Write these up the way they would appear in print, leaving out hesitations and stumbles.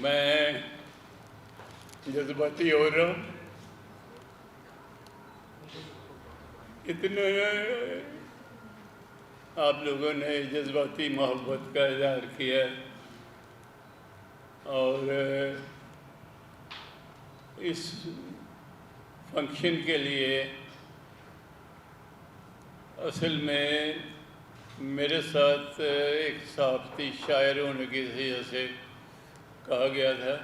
میں جذباتی ہو رہا ہوں. اتنا آپ لوگوں نے جذباتی محبت کا اظہار کیا اور اس فنکشن کے لیے اصل میں میرے ساتھ ایک صحافتی شاعر ہونے کی وجہ سے کہا گیا تھا.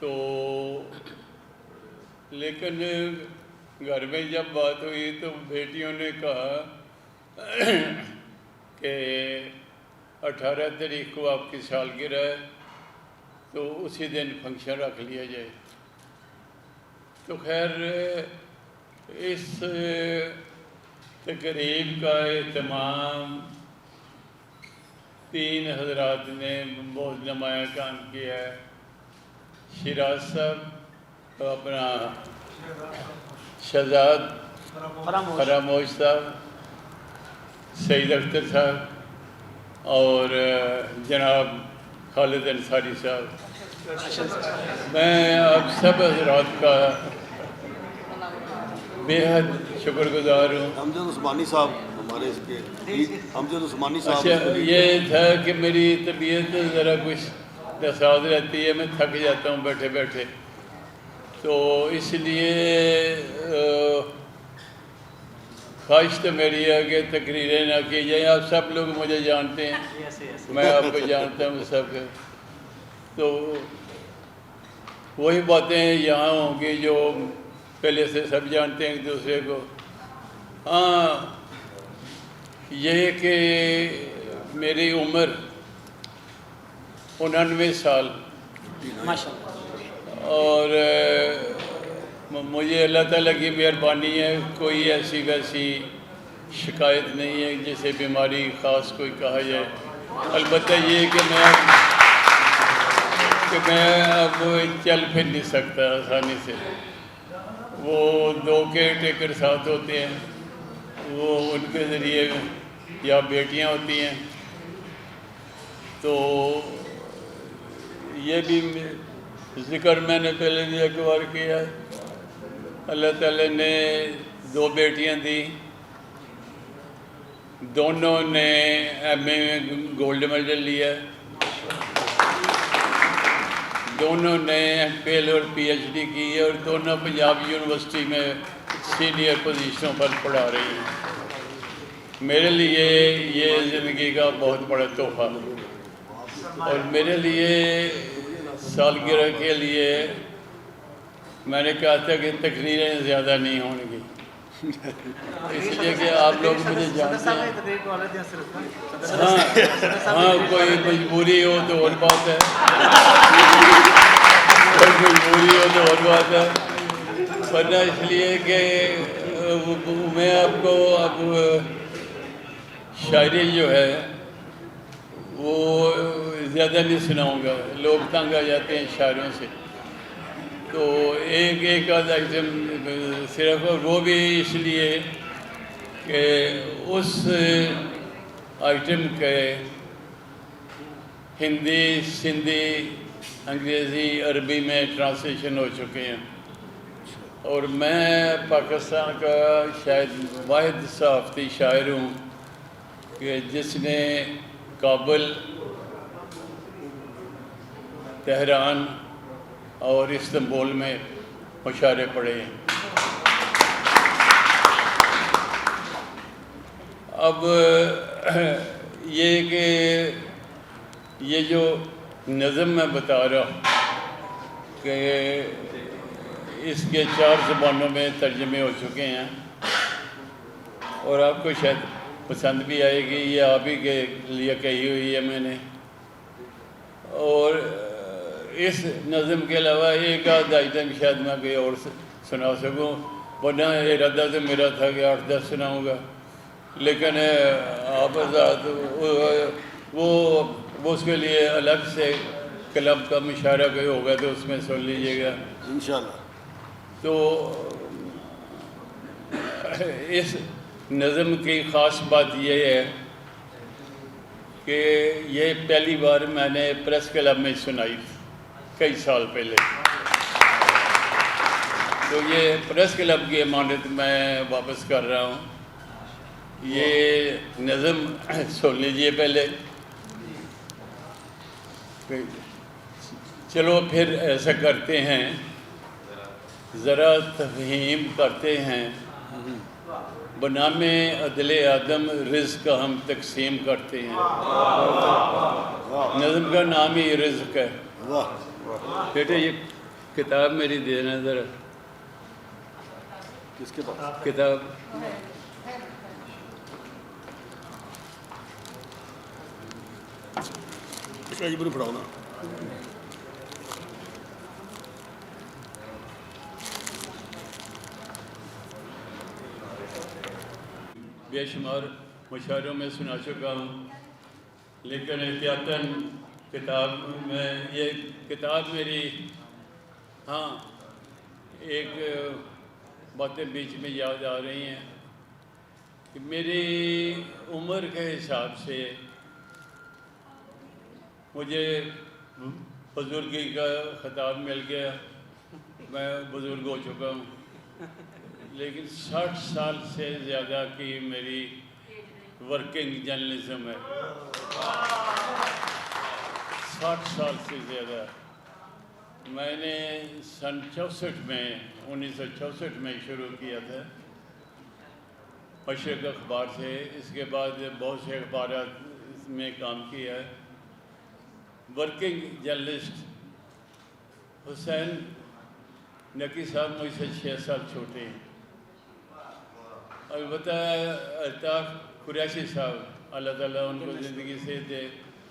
تو لیکن گھر میں جب بات ہوئی تو بیٹیوں نے کہا کہ 18 تاریخ کو آپ کی سالگرہ ہے تو اسی دن فنکشن رکھ لیا جائے. تو خیر اس تقریب کا اہتمام 3 حضرات نے بہت نمایاں کام کیا ہے. شیراز صاحب، اپنا شہزاد فراموش صاحب، سعید اختر صاحب اور جناب خالد انصاری صاحب. میں آپ سب حضرات کا بے حد شکر گزار ہوں. امجد عثمانی صاحب ہمارے اس کے امجد عثمانی صاحب. اچھا، یہ تھا کہ میری طبیعت ذرا کچھ نساز رہتی ہے، میں تھک جاتا ہوں بیٹھے بیٹھے، تو اس لیے خواہش تو میری ہے کہ تقریریں نہ کی جائیں. آپ سب لوگ مجھے جانتے ہیں، میں آپ کو جانتا ہوں سب. تو وہی باتیں یہاں ہوں گی جو پہلے سے سب جانتے ہیں ایک دوسرے کو. ہاں، یہ کہ میری عمر 99 سال اور مجھے اللہ تعالیٰ کی مہربانی ہے، کوئی ایسی ویسی شکایت نہیں ہے جیسے بیماری خاص کوئی کہا جائے. البتہ یہ کہ میں اب چل پھر نہیں سکتا آسانی سے. وہ 2 کیئر ٹیکر ساتھ ہوتے ہیں، وہ ان کے ذریعے یا بیٹیاں ہوتی ہیں. تو یہ بھی ذکر میں نے پہلے بھی ایک بار کیا. اللہ تعالیٰ نے 2 بیٹیاں دی، دونوں نے ایم اے میں گولڈ میڈل لیا، دونوں نے ایم فل ایل اور پی ایچ ڈی کی ہے، اور دونوں پنجاب یونیورسٹی میں سینئر پوزیشنوں پر پڑھا رہی ہیں. میرے لیے یہ زندگی کا بہت بڑا تحفہ، اور میرے لیے سالگرہ کے لیے میں نے کہا تھا کہ تقریریں زیادہ نہیں ہوں گی، اس لیے کہ آپ لوگ مجھے جانتے ہیں. ہاں کوئی مجبوری ہو تو اور بات ہے، کوئی مجبوری ہو تو اور بات ہے، ورنہ اس لیے کہ میں آپ کو اب شاعری جو ہے وہ زیادہ نہیں سناؤں گا، لوگ تنگ آ جاتے ہیں شاعروں سے. تو ایک آدھ آئٹم صرف، وہ بھی اس لیے کہ اس آئٹم کے ہندی، سندھی، انگریزی، عربی میں ٹرانسلیشن ہو چکے ہیں، اور میں پاکستان کا شاید واحد صحافتی شاعر ہوں کہ جس نے کابل، تہران اور استنبول میں مشاعرے پڑھے ہیں. اب یہ کہ یہ جو نظم میں بتا رہا ہوں کہ اس کے 4 زبانوں میں ترجمے ہو چکے ہیں، اور آپ کو شاید پسند بھی آئے گی. یہ آپ ہی کے لیے کہی ہوئی ہے میں نے. اور اس نظم کے علاوہ ایک آدھ آئٹم شاید میں کوئی اور سنا سکوں، ورنہ ارادہ تو میرا تھا کہ 8-10 سناؤں گا، لیکن آپ حضرات وہ اس کے لیے الگ سے کلب کا مشاعرہ کوئی ہوگا تو اس میں سن لیجیے گا انشاءاللہ. تو اس نظم کی خاص بات یہ ہے کہ یہ پہلی بار میں نے پریس کلب میں سنائی تھی کئی سال پہلے. تو یہ پریس کلب کی امانت میں واپس کر رہا ہوں. یہ نظم سن لیجئے پہلے. چلو پھر ایسا کرتے ہیں، ذرا تفہیم کرتے ہیں، بنام عدل آدم رزق ہم تقسیم کرتے ہیں. نظم کا نام ہی رزق ہے. بیٹے یہ کتاب میری دینا ذرا. کس کے پاس کتاب پڑھاؤ نا. بے شمار مشاعروں میں سنا چکا ہوں، لیکن احتیاطاً کتاب میں یہ کتاب میری، ہاں ایک باتیں بیچ میں یاد آ رہی ہیں کہ میری عمر کے حساب سے مجھے بزرگی کا خطاب مل گیا. میں بزرگ ہو چکا ہوں، لیکن 60 سال سے زیادہ کی میری ورکنگ جرنلزم ہے. 60 سال سے زیادہ. میں نے سن 1964 میں شروع کیا تھا مشرق اخبار سے. اس کے بعد بہت سے اخبارات میں کام کیا ہے. Working journalist. حسین نقی صاحب مجھ سے 6 سال چھوٹے ہیں. البتہ الطاف قریشی صاحب اللہ تعالیٰ ان کو زندگی سے دے،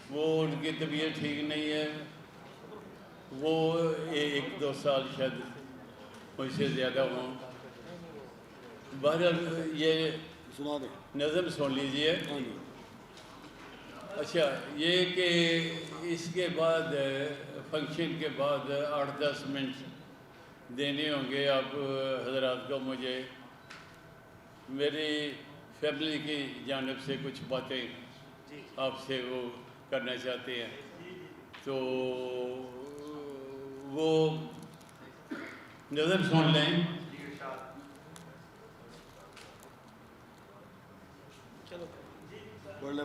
وہ ان کی طبیعت ٹھیک نہیں ہے. وہ 1-2 سال شاید مجھ سے زیادہ ہوں. بہرحال یہ سنا دیں. نظم سن لیجئے. اچھا یہ کہ اس کے بعد فنکشن کے بعد 8-10 منٹ دینے ہوں گے آپ حضرات کو. مجھے میری فیملی کی جانب سے کچھ باتیں آپ سے وہ کرنا چاہتے ہیں، تو وہ نظم سن لیں. پڑھ لیں.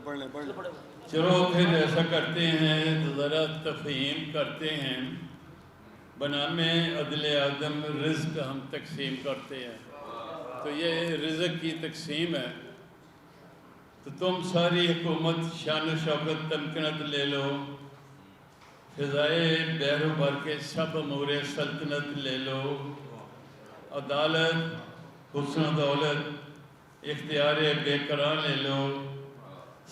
چلو پھر ایسا کرتے ہیں، ذرا تفہیم کرتے ہیں، بنام عدل آدم رزق ہم تقسیم کرتے ہیں. تو یہ رزق کی تقسیم ہے. تو تم ساری حکومت شان و شوکت تمکنت لے لو، فضائے بحر و بر کے سب امور سلطنت لے لو. عدالت حسن و دولت اختیار بے قرار لے لو،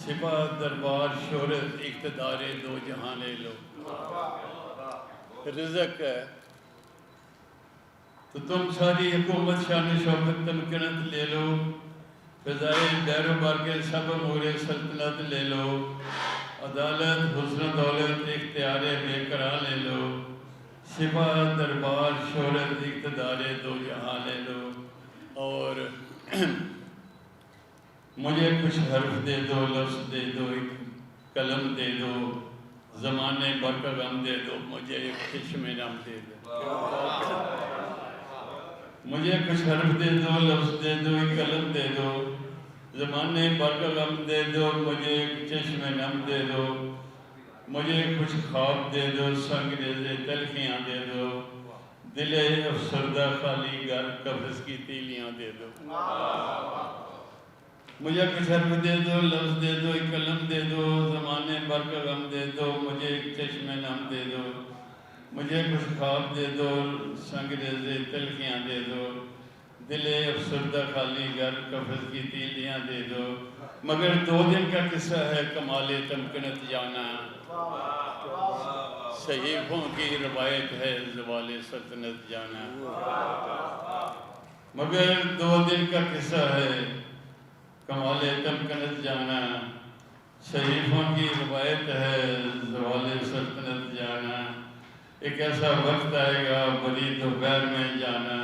سپہ دربار شہرت اقتدار دو جہاں لے لو. رزق ہے. تو تم ساری حکومت شان و شوکت تمکنت لے لو، فضائے بحر و بر کے سب امور سلطنت لے لو. عدالت حسن و دولت اختیار بے قرار لے لو، سپہ دربار شہرت اقتدار دو جہاں لے لو. اور مجھے کچھ حرف دے دو، لفظ دے دو، ایک قلم دے دو، زمانے بھر کا غم دے دو، مجھے ایک چشم نم دے دو. مجھے کچھ حرف دے دو، لفظ دے دو، ایک قلم دے دو، زمانے بھر کا غم دے دو، مجھے ایک چشم نم دے دو. مجھے کچھ خواب دے دو، سنگ ریزے تلخیاں دے دو، دل افسردہ خالی گھر قبض کی تیلیاں دے دو. مجھے کچھ حرف دے دو، لفظ دے دو، ایک قلم دے دو، زمانے بھر کا غم دے دو، مجھے ایک چشم نم دے دو. مجھے کچھ خواب دے دو، سنگ ریزے تلخیاں دے دو، دل افسردہ خالی گھر قبض کی تیلیاں دے دو. مگر 2 دن کا قصہ ہے کمال تمکنت جانا، صحیفوں کی روایت ہے زوال سلطنت جانا. مگر 2 دن کا قصہ ہے کمال تمکنت جانا، صحیفوں کی روایت ہے زوال سلطنت جانا. ایک ایسا وقت آئے گا بڑی دوپہر میں جانا،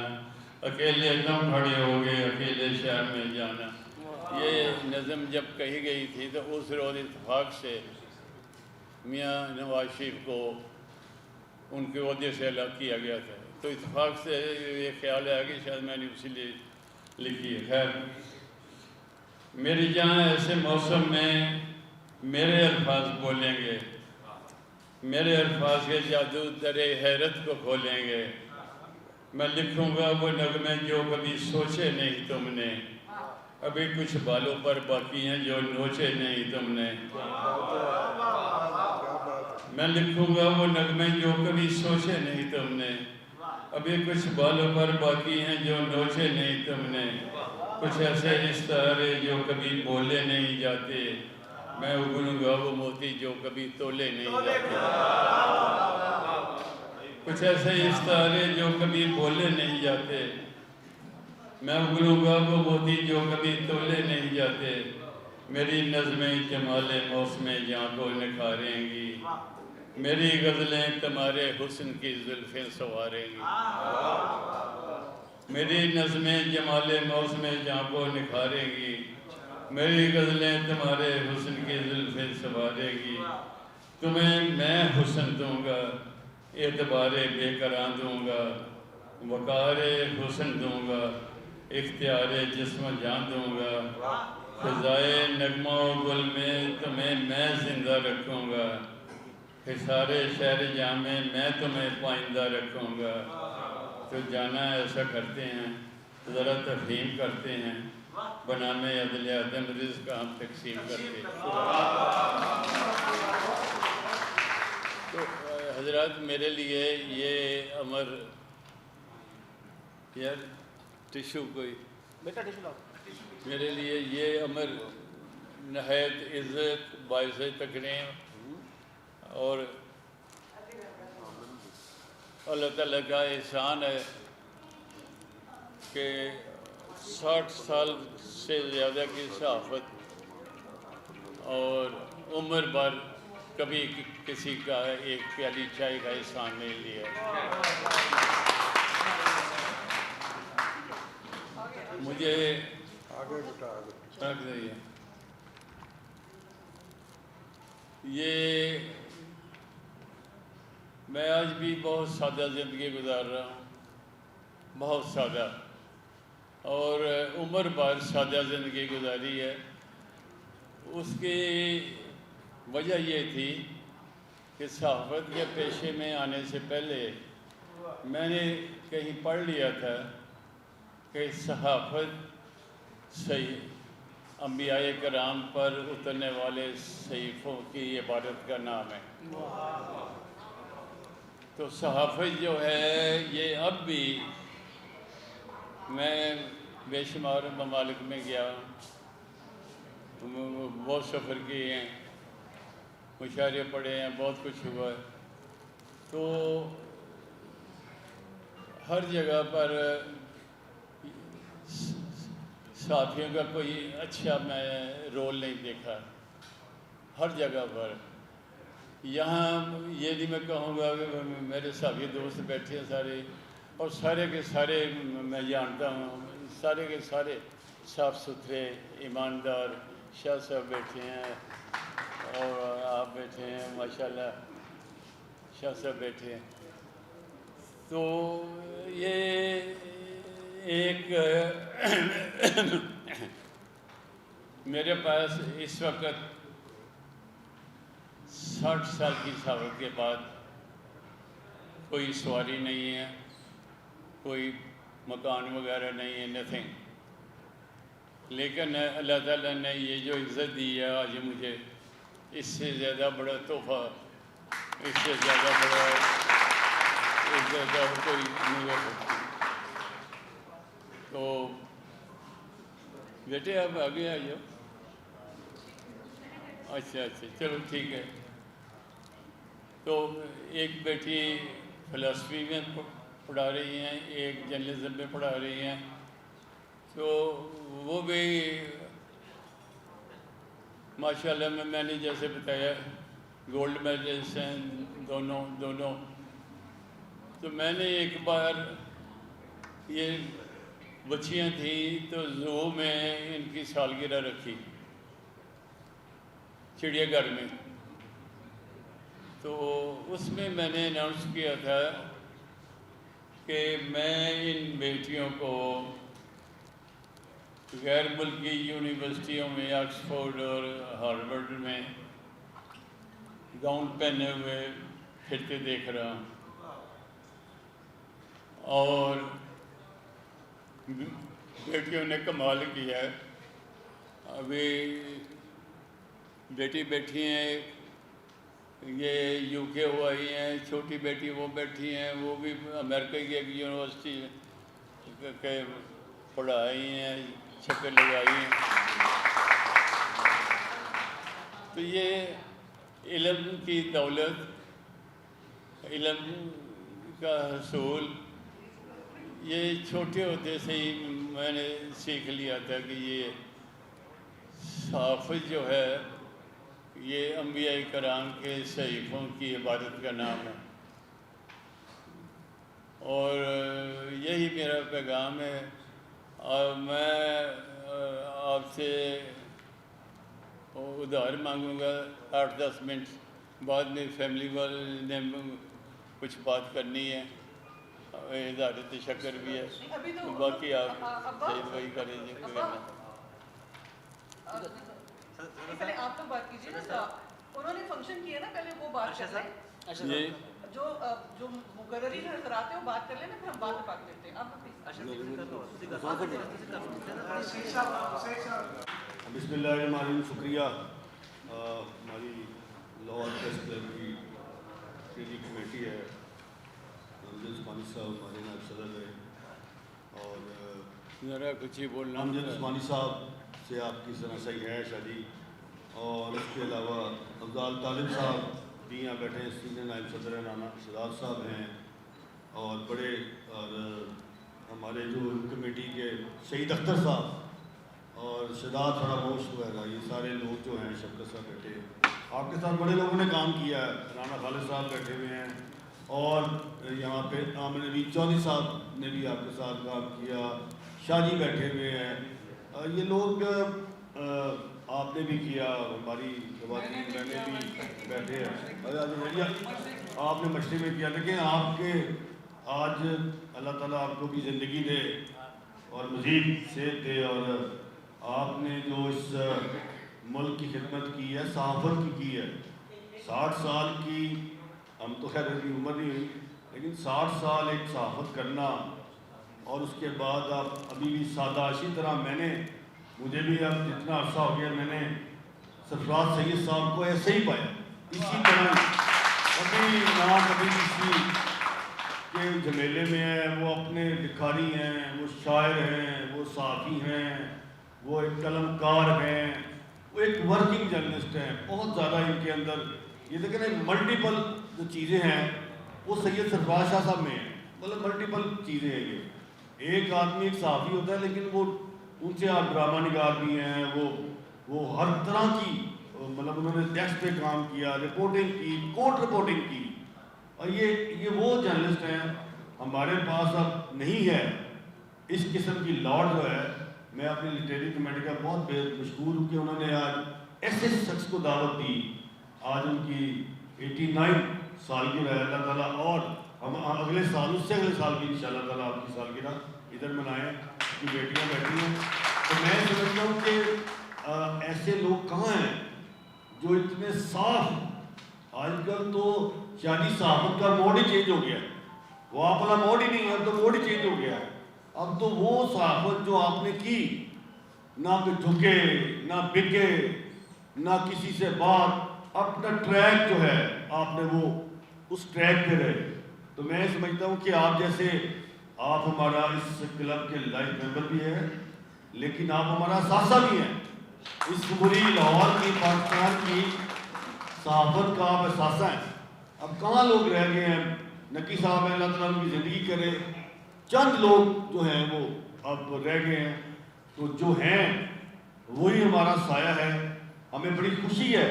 اکیلے دم کھڑے ہو گئے اکیلے شہر میں جانا. یہ نظم جب کہی گئی تھی تو اس روز اتفاق سے میاں نواز شریف کو ان کے عہدے سے الگ کیا گیا تھا، تو اتفاق سے یہ خیال آیا کہ شاید میں نے اسی لیے لکھی ہے۔ خیر، میری جان ایسے موسم میں میرے الفاظ بولیں گے، میرے الفاظ کے جادو در حیرت کو کھولیں گے، میں لکھوں گا وہ نغمے جو کبھی سوچے نہیں تم نے، ابھی کچھ بالوں پر باقی ہیں جو نوچے نہیں تم نے۔ میں لکھوں گا وہ نغمے جو کبھی سوچے نہیں تم نے، ابھی کچھ بالوں پر باقی ہیں جو نوچے نہیں تم نے، کچھ ایسے استعارے جو کبھی بولے نہیں جاتے، میں اگلوں گا وہ موتی جو کبھی تولے نہیں جاتے۔ کچھ ایسے استعارے جو کبھی بولے نہیں جاتے، میں اگلوں گا وہ موتی جو کبھی تولے نہیں جاتے، میری نظمیں جمال موسم جہاں کو نکھاریں گی، میری غزلیں تمہارے حسن کی زلفیں سنواریں گی، میری نظمیں جمال موسم جہاں کو نکھاریں گی، میری غزلیں تمہارے حسن کی زلفیں سنواریں گی، تمہیں میں حسن دوں گا، اعتبار بے قرار دوں گا، وقار حسن دوں گا، اختیار جسم جان دوں گا، فضائے نغمہ و گل میں تمہیں میں زندہ رکھوں گا، حصار شہر جہاں میں تمہیں پائندہ رکھوں گا۔ تو جانا ایسا کرتے ہیں، ذرا تفہیم کرتے ہیں، بنام عدل عدم رزق ہم تقسیم کرتے ہیں۔ تو حضرات، میرے لیے یہ امر، یار ٹشو کوئی، میرے لیے یہ امر نہایت عزت، باعث تکریم اور اللہ تعالیٰ کا احسان ہے کہ 60 سال سے زیادہ کی صحافت اور عمر بھر کبھی کسی کا ایک پیالی چائے کا احسان نہیں لیا۔ مجھے رکھ دئیے، یہ میں آج بھی بہت سادہ زندگی گزار رہا ہوں، بہت سادہ، اور عمر بھر سادہ زندگی گزاری ہے۔ اس کی وجہ یہ تھی کہ صحافت کے پیشے میں آنے سے پہلے میں نے کہیں پڑھ لیا تھا کہ صحافت صحیح انبیاء کرام پر اترنے والے صحیفوں کی عبارت کا نام ہے۔ تو صحافت جو ہے یہ اب بھی، میں بے شمار ممالک میں گیا، بہت سفر کیے ہیں، مشاعرے پڑھے ہیں، بہت کچھ ہوا ہے، تو ہر جگہ پر صحافیوں کا کوئی اچھا میں رول نہیں دیکھا، ہر جگہ پر۔ یہاں یہ نہیں میں کہوں گا کہ میرے صحافی دوست بیٹھے ہیں سارے، اور سارے کے سارے میں جانتا ہوں، سارے کے سارے صاف ستھرے ایماندار شاہ صاحب بیٹھے ہیں، اور آپ بیٹھے ہیں، ماشاءاللہ شاہ صاحب بیٹھے ہیں۔ تو یہ ایک میرے پاس اس وقت 60 سال کی صحافت کے بعد کوئی سواری نہیں ہے، کوئی مکان وغیرہ نہیں ہے، نتھنگ، لیکن اللہ تعالیٰ نے یہ جو عزت دی ہے آج مجھے، اس سے زیادہ بڑا تحفہ، اس سے زیادہ بڑا عزت اور کوئی نہیں ہو سکتی۔ تو بیٹے آپ آگے آئیے۔ اچھا چلو ٹھیک ہے۔ تو ایک بیٹی فلسفی میں پڑھا رہی ہیں، ایک جرنلزم میں پڑھا رہی ہیں، تو وہ بھی ماشاءاللہ میں نے جیسے بتایا گولڈ میڈلس ہیں دونوں۔ تو میں نے ایک بار یہ بچیاں تھیں تو زو میں ان کی سالگرہ رکھی چڑیا گھر میں، تو اس میں میں نے اناؤنس کیا تھا کہ میں ان بیٹیوں کو غیر ملکی یونیورسٹیوں میں آکسفورڈ اور ہارورڈ میں گاؤن پہنے ہوئے پھرتے دیکھ رہا ہوں، اور بیٹیوں نے کمال کیا ہے۔ ابھی بیٹی بیٹھی ہیں، یہ یو کے ہو آئی ہیں، چھوٹی بیٹی وہ بیٹھی ہیں، وہ بھی امریکہ کی ایک یونیورسٹی کے پڑھائی ہیں، چھکے لگائی ہیں۔ تو یہ علم کی دولت، علم کا حصول، یہ چھوٹے ہوتے سے ہی میں نے سیکھ لیا تھا کہ یہ صحافت جو ہے یہ انبیاء کرام کے صحیفوں کی عبادت کا نام ہے، اور یہی میرا پیغام ہے۔ اور میں آپ سے ادھار مانگوں گا 8-10 منٹ، بعد میں فیملی والے نے کچھ بات کرنی ہے، اظہار تشکر بھی ہے، باقی آپ صحیح وہی کریں جی۔ پہلے آپ تو بات کیجیے نا، انہوں نے فنکشن کیا نا، پہلے وہ بات کر لیں، جو مقرری جو حضرات ہیں وہ بات کر لیں نا، پھر ہم بات بات کرتے ہیں۔ آپ بسم اللہ الرحمن الرحیم۔ شکریہ ہماری لاہور پریس کلب کی ٹیلی کمیٹی ہے، امجد عثمانی صاحب ہمارے نائب صدر ہے، اور ذرا کچھ ہی بولنا۔ امجد عثمانی صاحب سے آپ کی شناسائی ہے شادی، اور اس کے علاوہ افضال طالب صاحب بھی یہاں بیٹھے ہیں، سینئر نائب صدر ہیں، رانا شہزاد صاحب ہیں، اور بڑے اور ہمارے جو کمیٹی کے شہید اختر صاحب اور شہزاد فراموش وغیرہ، یہ سارے لوگ جو ہیں، شفقت صاحب بیٹھے ہیں، آپ کے ساتھ بڑے لوگوں نے کام کیا ہے، رانا خالد صاحب بیٹھے ہوئے ہیں، اور یہاں پہ عامر نوید چودھری صاحب نے بھی آپ کے ساتھ کام کیا، شاہ جی بیٹھے ہوئے ہیں، یہ لوگ آپ نے بھی کیا، ہماری خواتین بہنیں بھی بیٹھے ہیں، آپ نے مشرق میں کیا، لیکن آپ کے آج اللہ تعالیٰ آپ کو بھی زندگی دے اور مزید صحت دے، اور آپ نے جو اس ملک کی خدمت کی ہے، صحافت کی ہے، 60 سال کی، ہم تو خیر ابھی عمر نہیں ہوئی، لیکن 60 سال ایک صحافت کرنا، اور اس کے بعد آپ ابھی بھی سادہ، اسی طرح مجھے بھی اب جتنا عرصہ ہو گیا، میں نے سرفراز سید صاحب کو ایسے ہی پایا، اسی طرح کبھی کسی کے جھمیلے میں ہے، وہ اپنے لکھاری ہیں، وہ شاعر ہیں، وہ صحافی ہیں، وہ ایک قلم کار ہیں، وہ ایک ورکنگ جرنلسٹ ہیں، بہت زیادہ ان کے اندر یہ دیکھیں نا ملٹیپل جو چیزیں ہیں وہ سید سرفراز شاہ صاحب میں ہیں، مطلب ملٹیپل چیزیں ہیں۔ یہ ایک آدمی ایک صحافی ہوتا ہے، لیکن وہ ان سے آپ ڈرامہ نگار بھی ہیں، وہ ہر طرح کی، مطلب انہوں نے ٹیکسٹ پہ کام کیا، رپورٹنگ کی، کورٹ رپورٹنگ کی، اور یہ وہ جرنلسٹ ہیں ہمارے پاس اب نہیں ہے اس قسم کی لاڈ جو ہے۔ میں اپنی لٹریری کمیٹی کا بہت مشکور ہوں کہ انہوں نے آج ایسے شخص کو دعوت دی، آج ان کی 89 سالگرہ ہے، اللہ تعالیٰ اور ہم اگلے سال، اس سے اگلے سال بھی انشاءاللہ تعالیٰ آپ کی سالگرہ ادھر منائیں، کی بیٹیاں بیٹھی ہیں۔ تو میں سمجھتا ہوں کہ ایسے لوگ کہاں ہیں جو اتنے صاف، آج کل تو شادی صحافت کا موڈ ہی چینج ہو گیا ہے، وہ آپ والا موڈ ہی نہیں ہے، اب تو موڈ ہی چینج ہو گیا ہے۔ اب تو وہ صحافت جو آپ نے کی، نہ کوئی جھکے، نہ بکے، نہ کسی سے بات، اپنا ٹریک جو ہے آپ نے وہ اس ٹریک پہ رہے۔ تو میں سمجھتا ہوں کہ آپ جیسے، آپ ہمارا اس کلب کے لائف ممبر بھی ہیں، لیکن آپ ہمارا اثاثہ بھی ہیں، اس پوری لاہور کی، پاکستان کی صحافت کا آپ اثاثہ ہیں۔ اب کہاں لوگ رہ گئے ہیں؟ نقی صاحب ہیں، اللہ تعالیٰ ان کی زندگی کرے، چند لوگ جو ہیں وہ اب رہ گئے ہیں، تو جو ہیں وہی ہمارا سایہ ہے۔ ہمیں بڑی خوشی ہے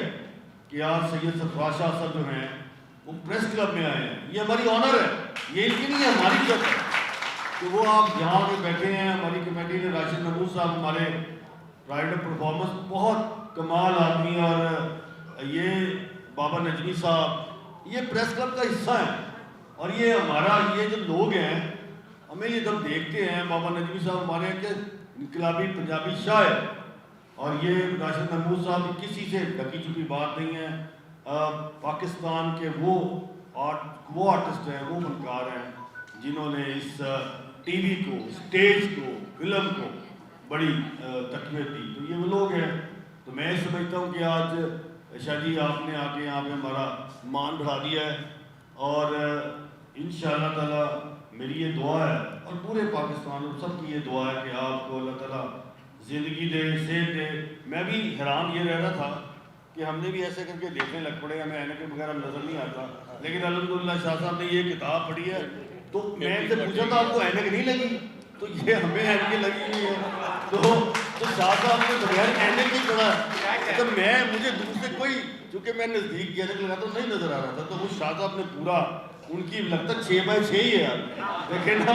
کہ آج سید سرفراز شاہ صاحب جو ہیں وہ پریس کلب میں آئے ہیں، یہ ہماری آنر ہے، یہ ان کی نہیں ہے، ہماری عزت ہے۔ کہ وہ آپ یہاں پہ بیٹھے ہیں. ہماری کمیٹی نے راشد محمود صاحب ہمارے رائڈر پرفارمنس بہت کمال آدمی, اور یہ بابا نجمی صاحب یہ پریس کلب کا حصہ ہیں, اور یہ ہمارا یہ جو لوگ ہیں ہمیں یہ جب دیکھتے ہیں, بابا نجمی صاحب ہمارے کہ انقلابی پنجابی شاعر, اور یہ راشد محمود صاحب کسی سے ڈھکی چھپی بات نہیں ہے. پاکستان کے وہ آرٹسٹ ہیں, وہ فنکار ہیں جنہوں نے اس ٹی وی کو, اسٹیج کو, فلم کو بڑی تقویت دی. تو یہ وہ لوگ ہیں. تو میں سمجھتا ہوں کہ آج شاہ جی آپ نے آ کے یہاں پہ ہمارا مان بڑھا دیا ہے, اور انشاءاللہ تعالیٰ میری یہ دعا ہے اور پورے پاکستان اور سب کی یہ دعا ہے کہ آپ کو اللہ تعالیٰ زندگی دے, صحت دے. میں بھی حیران یہ رہ رہا تھا کہ ہم نے بھی ایسے کر کے دیکھنے لگ پڑے, ہمیں اینک وغیرہ نظر نہیں آتا, لیکن الحمدللہ شاہ صاحب نے یہ کتاب پڑھی ہے. تو میں ان سے پوچھا تھا آپ کو اینک نہیں لگی, تو یہ ہمیں اینک لگی ہوئی ہے. تو شاہ صاحب نے بغیر اینک ہی پڑھا. تو مجھے دور سے کوئی, چونکہ میں نزدیک کی اینک لگاتا نہیں نظر آ رہا تھا, تو وہ شاہ صاحب نے پورا, ان کی لگتا 6x6 ہی ہے یار, دیکھیں نا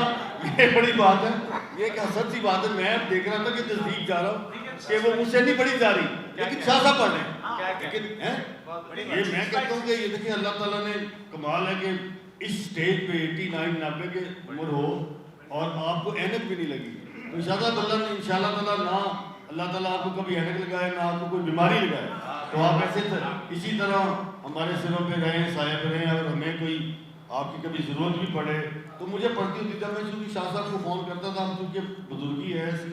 یہ بڑی بات ہے, یہ ایک حسد سی بات ہے. میں دیکھ رہا تھا کہ نزدیک جا رہا ہوں کہ وہ مجھ سے نہیں پڑھی جا رہی, لیکن شاہ صاحب پڑھ رہے ہیں. لیکن یہ میں کہتا ہوں کہ یہ دیکھیں اللہ تعالیٰ نے کمال ہے کہ اس سٹیج پہ 89-90 کے عمر ہو اور آپ کو اینک بھی نہیں لگی. تو انشاءاللہ اللہ نے انشاءاللہ تعالیٰ نہ اللہ تعالیٰ آپ کو کبھی اینک لگائے, نہ آپ کو کوئی بیماری لگائے. تو آپ ایسے اسی طرح ہمارے سروں پہ رہیں, سایہ پہ رہیں. اگر ہمیں کوئی آپ کی کبھی ضرورت بھی پڑے تو مجھے پڑتی ہوتی تھا, میں چونکہ شاہ صاحب کو فون کرتا تھا, کیونکہ بزرگی ہے ایسی,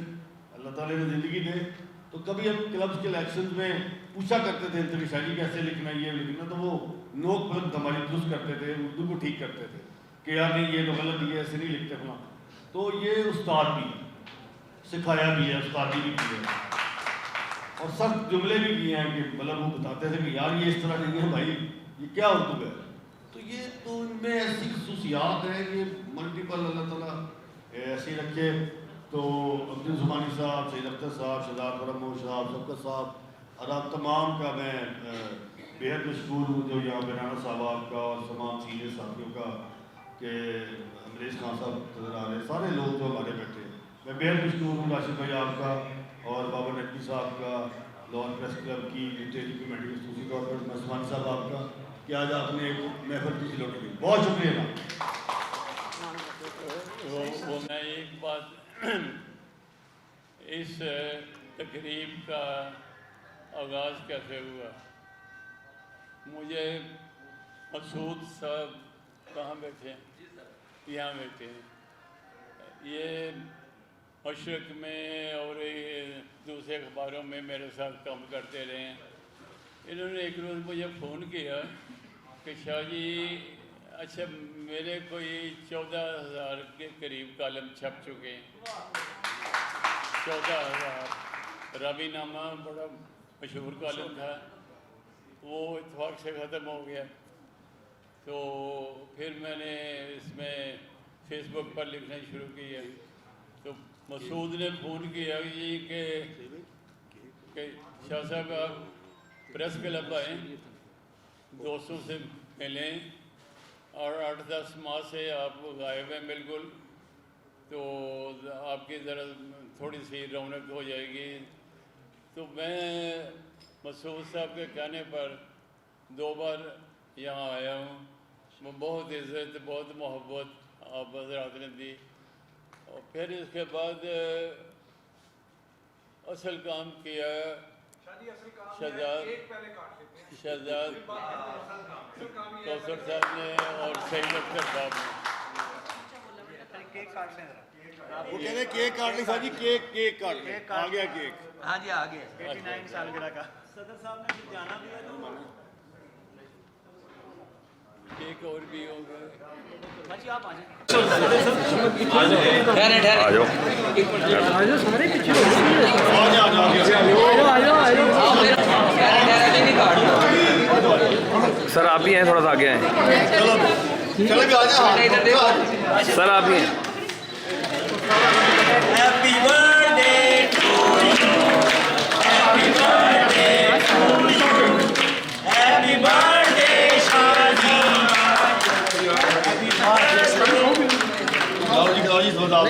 اللہ تعالیٰ نے زندگی دے. تو کبھی ہم کلبس کے الیکشنز میں پوچھا کرتے تھے ان سے شاہ جی کیسے لکھنا ہے, یہ لکھنا, تو وہ نوک پلک ہماری درست کرتے تھے, اردو کو ٹھیک کرتے تھے کہ یار نہیں یہ تو غلط, یہ ایسے نہیں لکھتے اپنا. تو یہ استاد بھی سکھایا بھی ہے, استادی بھی کی ہے, اور سخت جملے بھی کیے ہیں کہ مطلب وہ بتاتے تھے کہ یار یہ اس طرح نہیں ہے بھائی, یہ کیا اردو ہے. تو یہ تو ان میں ایسی خصوصیات ہیں کہ ملٹیپل اللہ تعالیٰ ایسے رکھے. تو عبد الزمانی صاحب, سید اختر صاحب, شہزاد فرمو صاحب, شفقت صاحب, اور آپ تمام کا میں بےحد مشکور ہوں جو یہاں پہ رانا صاحب آپ کا اور تمام سینئر ساتھیوں کا, کہ امریز خان صاحب نظر آ رہے ہیں, سارے لوگ جو ہمارے بیٹھے ہیں. میں بےحد مشکور ہوں راشد بھائی آپ کا اور بابا نقوی صاحب کا, لاہور پریس کلب کی اسٹیج کمیٹی کے خصوصی طور پر مسلمان صاحب آپ کا, کہ آج آپ نے ایک محفل کی سلوٹ کی. بہت شکریہ. وہ میں ایک بات, اس تقریب کا آغاز کیسے ہوا, مجھے مسعود صاحب کہاں بیٹھے ہیں, یہاں بیٹھے ہیں, یہ مشرق میں اور دوسرے اخباروں میں میرے ساتھ کام کرتے رہے ہیں. انہوں نے ایک روز مجھے فون کیا کہ شاہ جی اچھا میرے کوئی 14,000 کے قریب کالم چھپ چکے ہیں. 14,000 راوی نامہ بڑا مشہور کالم تھا, وہ اتفاق سے ختم ہو گیا. تو پھر میں نے اس میں فیس بک پر لکھنا شروع کیا. تو مسعود نے فون کیا جی کہ شاہ صاحب آپ پریس کلب آئیں, دوستوں سے ملیں, اور 8-10 ماہ سے آپ غائب ہیں بالکل, تو آپ کی ذرا تھوڑی سی رونق ہو جائے گی. تو میں مسعود صاحب کے کہنے پر 2 بار یہاں آیا ہوں. میں بہت عزت, بہت محبت آپ حضرات نے دی. اور پھر اس کے بعد اصل کام کیا شہزاد کوثر صاحب نے اور سید اختر صاحب نے. وہ کہہ رہے کیک کاٹ لیں شاہ جی, کیک کاٹ لیں, آ گیا کیک. ہاں جی آ گیا 89 سالگرہ کا. صدر صاحب نے پھر جانا بھی ہے تو ایک اور بھی ہو گئے. ہاں جی آپ آ سر آپ بھی ہیں, تھوڑا سا آگے آئیں. سر آپ بھی ہیں. Happy birthday to you. Happy birthday to you. Happy birthday Shadi. Happy birthday to you.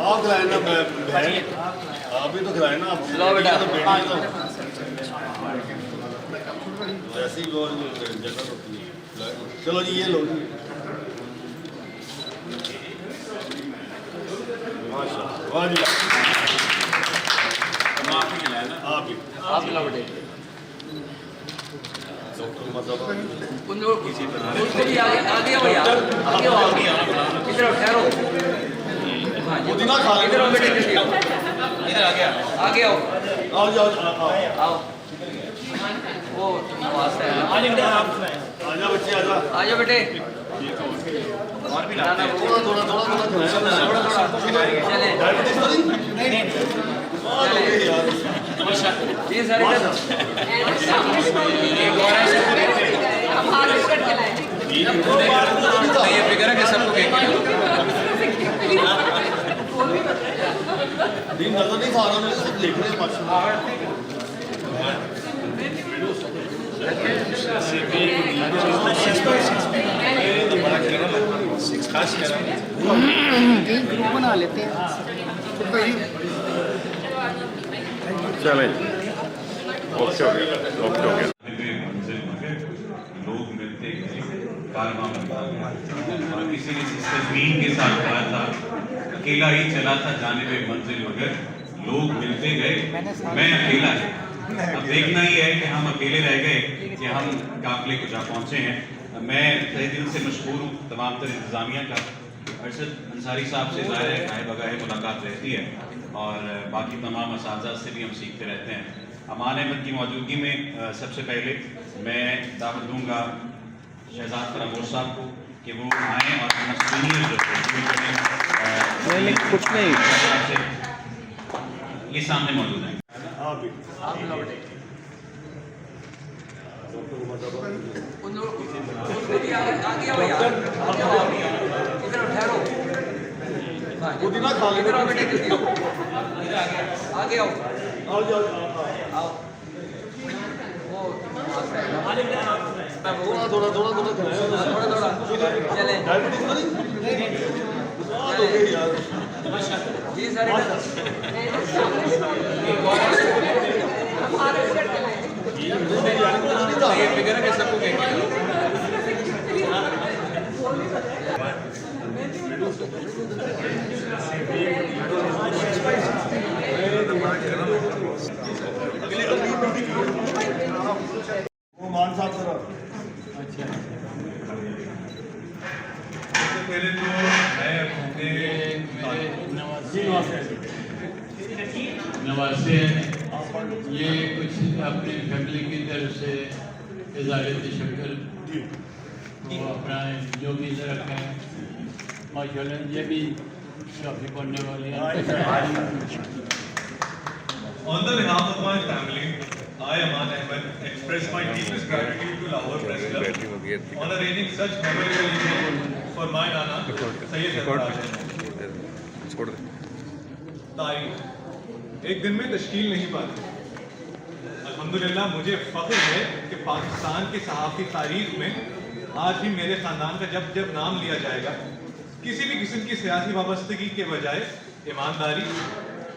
آپ کھلائے نا بہن آپ بھی تو کھلائے نا لاؤ بیٹا۔ تو بیٹی تو ایسی لوگ جگہ ہوتی ہے چلو جی یہ لو جی ماشاء اللہ واہ جی آپ ہی کھلائے نا آپ ہی آپ لاؤ بیٹے ڈاکٹر مذہب ان کو بھی آگے بھائی ادھر ٹھہرو پودینہ کھا لیں ادھر آؤ بیٹے ادھر آگے آؤ آؤ جاؤ آؤ وہ نواز ہے آ جا بچے آ جا آ جاؤ بیٹے اور بھی لانا تھوڑا تھوڑا تھوڑا کھلائے چلیں ڈائبٹیز تو نہیں یار جی سر ادھر ایک اور ہے یہ فکر ہے کہ سب کو ایک دن نظر نہیں کھا رہا میں سب دیکھ رہے ہیں ماشاء اللہ گروپ بنا لیتے ہیں چلیں اوکے ہو گیا منزل مگر لوگ ملتے گئے کارواں بنتا گیا اور کسی نے اس تضمین کے ساتھ کہا تھا اکیلا ہی چلا تھا جانب منزل مگر لوگ ملتے گئے میں اکیلا ہے اب دیکھنا یہ ہے کہ ہم اکیلے رہ گئے کہ ہم قافلے کو جا پہنچے ہیں میں تہ دل سے مشکور ہوں تمام تر انتظامیہ کا ارشد انصاری صاحب سے ظاہر ہے گاہے بگاہے ملاقات رہتی ہے اور باقی تمام اساتذہ سے بھی ہم سیکھتے رہتے ہیں امان احمد کی موجودگی میں سب سے پہلے میں دعوت دوں گا شہزاد فراموش صاحب کو کہ وہ آئیں اور سینئر جو کچھ نہیں یہ سامنے موجود ہیں آپ بھی پودینہ کھا لیں آگے آؤ آؤ جاؤ آؤ وہ تھوڑا تھوڑا تھوڑا تھوڑا کھلائے تھوڑا چلیں ڈائبٹیز تو نہیں ہو گئی یار جی سر یہ فکر ہے کہ سب کو ایک وہ مان صاحب سر پہلے تو میں اپنے نواسے ہیں یہ کچھ اپنی فیملی کی طرف سے اظہار تشکر وہ اپنا جو بھی رکھیں ہیں ماشاء اللہ یہ بھی کافی پڑھنے والے ہیں On the behalf of my family, I, Aman Ahmed, express my deepest gratitude to Lahore Press Club on arranging such memorable evening for my Nana, Sayyid Sarfraz. تاریخ ایک دن میں تشکیل نہیں پاتی الحمدللہ مجھے فخر ہے کہ پاکستان کی صحافی تاریخ میں آج بھی میرے خاندان کا جب نام لیا جائے گا کسی بھی قسم کی سیاسی وابستگی کے بجائے ایمانداری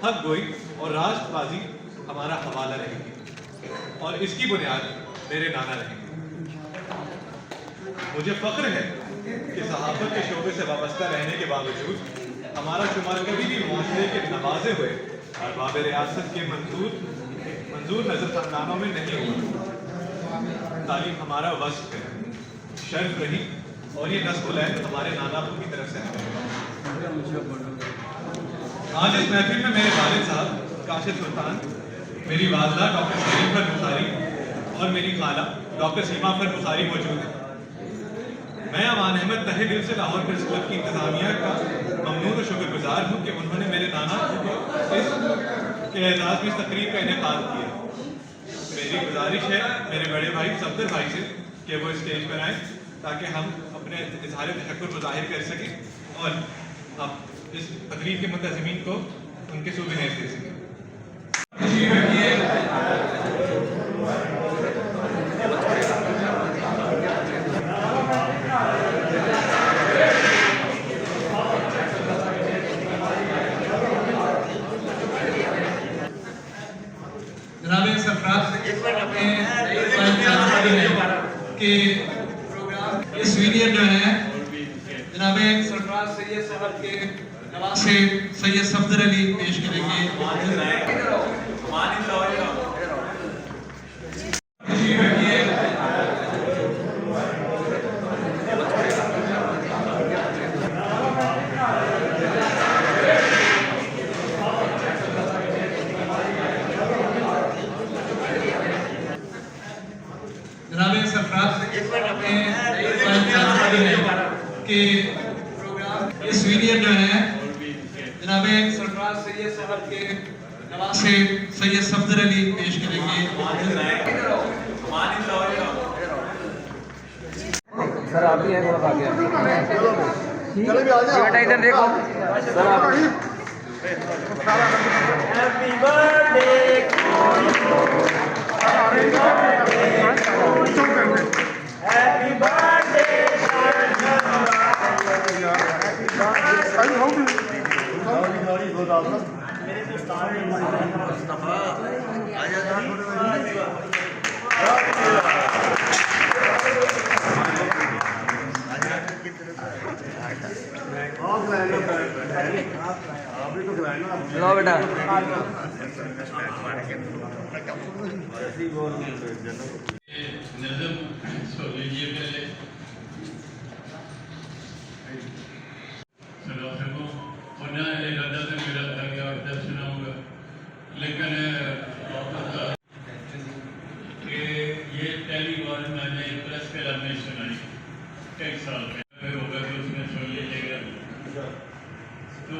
حق گوئی اور راست بازی ہمارا حوالہ رہے گی اور اس کی بنیاد میرے نانا رہیں گے مجھے فخر ہے کہ صحافت کے شعبے سے وابستہ رہنے کے باوجود ہمارا شمار کبھی بھی معاشرے کے نوازے ہوئے اور باب ریاست کے منظور نظر خاندانوں میں نہیں ہوا تعلیم ہمارا وصف ہے شرف رہی اور یہ نصب العین ہمارے نانا ابو کی طرف سے ہے آج اس محفل میں میرے والد صاحب کاشف سلطان میری والدہ ڈاکٹر شریف بخاری اور میری خالہ ڈاکٹر سیما بخاری موجود ہیں میں امان احمد تہہ دل سے لاہور پریس کلب کی انتظامیہ کا ممنون و شکر گزار ہوں کہ انہوں نے میرے نانا اس کے اعزاز میں اس تقریب کا انعقاد کیا میری گزارش ہے میرے بڑے بھائی صفدر بھائی سے کہ وہ اسٹیج پر آئیں تاکہ ہم اپنے اظہار تشکر کو ظاہر کر سکیں اور ہم اس تقریب کے منتظمین کو ان کے سووینیر دے سکیں سید صاحب کے نواسے سید صفدر علی پیش کریں گے. جناب سرفراز کہ پروگرام اس ویڈیو جو ہے جناب سرفراز سید صاحب کے نواسے سید صفدر علی پیش کریں گے. سر آپ ہی ہیں تھوڑا آگے بیٹا ادھر دیکھو سر آپ Happy birthday to you. Happy birthday to you. Happy birthday, لو بیٹا نظم سن لیجیے پہلے سنا سکوں ورنہ ارادہ سے میرا تھا کہ آپ جب سناؤں گا لیکن کہ یہ پہلی بار میں نے پریس کلب میں سنائی ایک سال پہلے ہوگا کہ اس میں سن لیجیے گا. تو